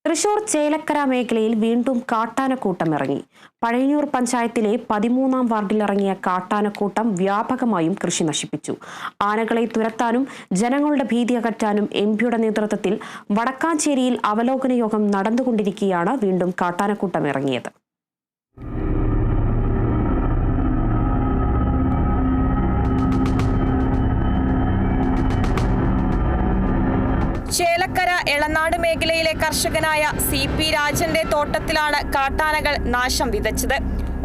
തൃശൂർ ചേലക്കര മേഖലയിൽ വീണ്ടും കാട്ടാനക്കൂട്ടം ഇറങ്ങി. പഴയന്നൂർ പഞ്ചായത്തിലെ 13-ാം വാർഡിലിറങ്ങിയ കാട്ടാനക്കൂട്ടം വ്യാപകമായും കൃഷി നശിപ്പിച്ചു. ആനകളെ തുരത്താനും ജനങ്ങളുടെ ഭീതി അകറ്റാനും എംപിയുടെ നേതൃത്വത്തിൽ വടക്കാഞ്ചേരിയിൽ അവലോകന യോഗം നടന്നുകൊണ്ടിരിക്കെയാണ് വീണ്ടും കാട്ടാനക്കൂട്ടം ഇറങ്ങിയത്. ചേലക്കര എളനാട് മേഖലയിലെ കർഷകനായ CP രാജന്റെ തോട്ടത്തിലാണ് കാട്ടാനകൾ നാശം വിതച്ചത്.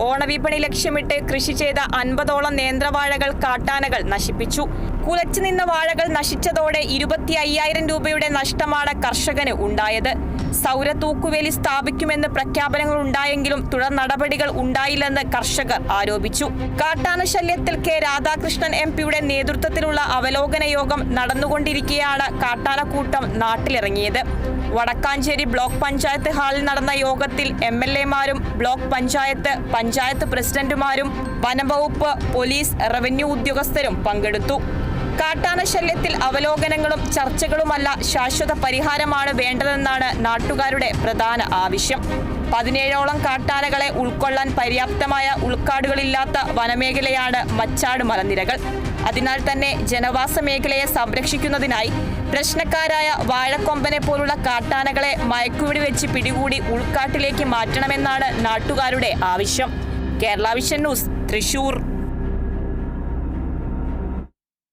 ഓണവിപണി ലക്ഷ്യമിട്ട് കൃഷി ചെയ്ത 50ഓളം നേന്ത്രവാഴകൾ കാട്ടാനകൾ നശിപ്പിച്ചു. കുലച്ചു നിന്ന വാഴകൾ നശിച്ചതോടെ 25,000 രൂപയുടെ നഷ്ടമാണ് കർഷകന് ഉണ്ടായത്. സൗര തൂക്കുവേലി സ്ഥാപിക്കുമെന്ന് പ്രഖ്യാപനങ്ങൾ ഉണ്ടായെങ്കിലും തുടർ നടപടികൾ ഉണ്ടായില്ലെന്ന് കർഷകർ ആരോപിച്ചു. കാട്ടാന ശല്യത്തിൽ K രാധാകൃഷ്ണൻ MPയുടെ നേതൃത്വത്തിലുള്ള അവലോകന യോഗം നടന്നുകൊണ്ടിരിക്കെയാണ് കാട്ടാനക്കൂട്ടം നാട്ടിലിറങ്ങിയത്. വടക്കാഞ്ചേരി ബ്ലോക്ക് പഞ്ചായത്ത് ഹാളിൽ നടന്ന യോഗത്തിൽ MLA-മാരും ബ്ലോക്ക് പഞ്ചായത്ത് പ്രസിഡന്റുമാരും വനംവകുപ്പ്, പോലീസ്, റവന്യൂ ഉദ്യോഗസ്ഥരും പങ്കെടുത്തു. കാട്ടാന ശല്യത്തിൽ അവലോകനങ്ങളും ചർച്ചകളുമല്ല, ശാശ്വത പരിഹാരമാണ് വേണ്ടതെന്നാണ് നാട്ടുകാരുടെ പ്രധാന ആവശ്യം. 17ഓളം കാട്ടാനകളെ ഉൾക്കൊള്ളാൻ പര്യാപ്തമായ ഉൾക്കാടുകളില്ലാത്ത വനമേഖലയാണ് മച്ചാട് മലനിരകൾ. അതിനാൽ തന്നെ ജനവാസ മേഖലയെ സംരക്ഷിക്കുന്നതിനായി പ്രശ്നക്കാരായ വാഴക്കൊമ്പനെ പോലുള്ള കാട്ടാനകളെ മയക്കുവെടി വെച്ച് പിടികൂടി ഉൾക്കാട്ടിലേക്ക് മാറ്റണമെന്നാണ് നാട്ടുകാരുടെ ആവശ്യം. Kerala vision news, Thrissur.